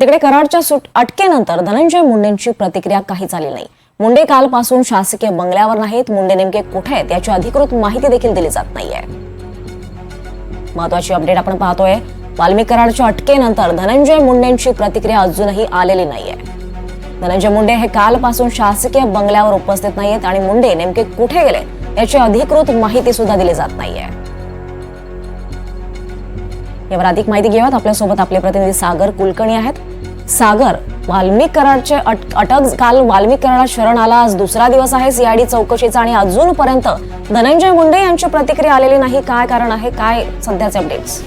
तिकडे कराडच्या अटकेनंतर धनंजय मुंडेंची प्रतिक्रिया काहीच आली नाही। मुंडे कालपासून शासकीय बंगल्यावर नाहीत। मुंडे नेमके कुठे आहेत याची अधिकृत माहिती देखील दिली जात नाहीये। महत्त्वाची अपडेट आपण पाहतोय। वाल्मिक कराडच्या अटकेनंतर धनंजय मुंडेंची प्रतिक्रिया अजूनही आलेली नाहीये। धनंजय मुंडे हे कालपासून शासकीय बंगल्यावर उपस्थित नाहीयेत आणि मुंडे नेमके कुठे गेले याची अधिकृत माहिती सुद्धा दिली जात नाहीये। यावर अधिक माहिती घेऊयात। आपल्यासोबत आपले प्रतिनिधी सागर कुलकर्णी आहेत। सागर, वाल्मिक कराडचे अटक काल वाल्मिक कराडात शरण आला, आज दुसरा दिवस आहे सीआयडी चौकशीचा आणि अजूनपर्यंत धनंजय मुंडे यांची प्रतिक्रिया आलेली नाही। काय कारण आहे, काय सध्याचे अपडेट्स?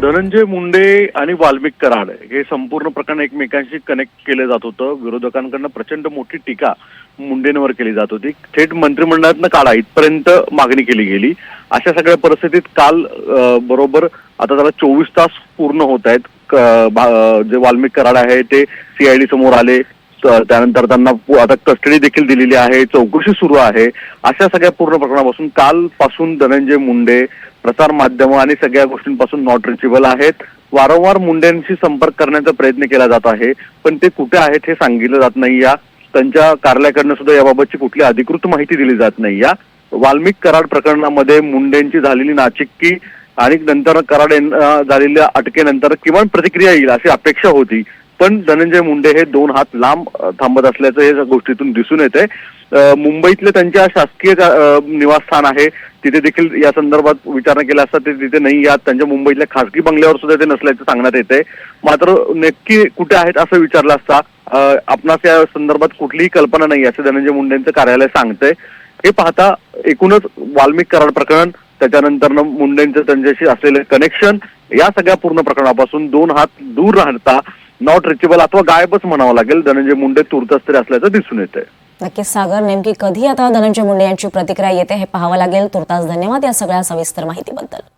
धनंजय मुंडे आणि वाल्मिक कराड हे संपूर्ण प्रकरण एकमेकांशी कनेक्ट केले जात होतं। विरोधकांकडून प्रचंड मोठी टीका मुंडेंवर केली जात होती। थेट मंत्रिमंडळातनं काढा इथपर्यंत मागणी केली गेली। अशा सगळ्या परिस्थितीत काल बरोबर आता त्याला 24 तास पूर्ण होत आहेत। जे वाल्मिक कराड आहे ते सीआयडी समोर आले, त्यानंतर त्यांना आता कस्टडी देखील दिलेली आहे, चौकशी सुरू आहे। अशा सगळ्या पूर्ण प्रकरणापासून कालपासून धनंजय मुंडे प्रसार माध्यम आणि सगळ्या गोष्टींपासून नॉट रिचेबल आहेत। वारंवार मुंडेंशी संपर्क करण्याचा प्रयत्न केला जात आहे, पण ते कुठे आहेत हे सांगितलं जात नाही। या त्यांच्या कार्यालयाकडनं सुद्धा याबाबतची कुठली अधिकृत माहिती दिली जात नाही। या वाल्मिक कराड प्रकरणामध्ये मुंडेंची झालेली नाचिक्की आणि नंतर कराड झालेल्या अटकेनंतर किमान प्रतिक्रिया येईल अशी अपेक्षा होती, पण धनंजय मुंडे हे दोन हात लांब थांबत असल्याचं हे गोष्टीतून दिसून येते। मुंबईतले त्यांच्या शासकीय निवासस्थान आहे, तिथे देखील या संदर्भात विचारणा केल्या असता ते तिथे नाही यात। त्यांच्या मुंबईतल्या खासगी बंगल्यावर सुद्धा ते नसल्याचं सांगण्यात येते। मात्र नक्की कुठे आहेत असं विचारलं असता आपणास या संदर्भात कुठलीही कल्पना नाही असं धनंजय मुंडेंचं कार्यालय सांगतंय। हे पाहता एकूणच वाल्मिक कराड प्रकरण, त्याच्यानंतर मुंडेंचं त्यांच्याशी असलेलं कनेक्शन, या सगळ्या पूर्ण प्रकरणापासून दोन हात दूर राहता नॉट रिचेबल अथवा गायबच म्हणावं लागेल धनंजय मुंडे तुर्तास तरी असल्याचं दिसून येतंय। नक्कीच सागर, नेमकी कधी आता धनंजय मुंडे यांची प्रतिक्रिया येते हे पाहावं लागेल। तुर्तास धन्यवाद या सगळ्या सविस्तर माहितीबद्दल।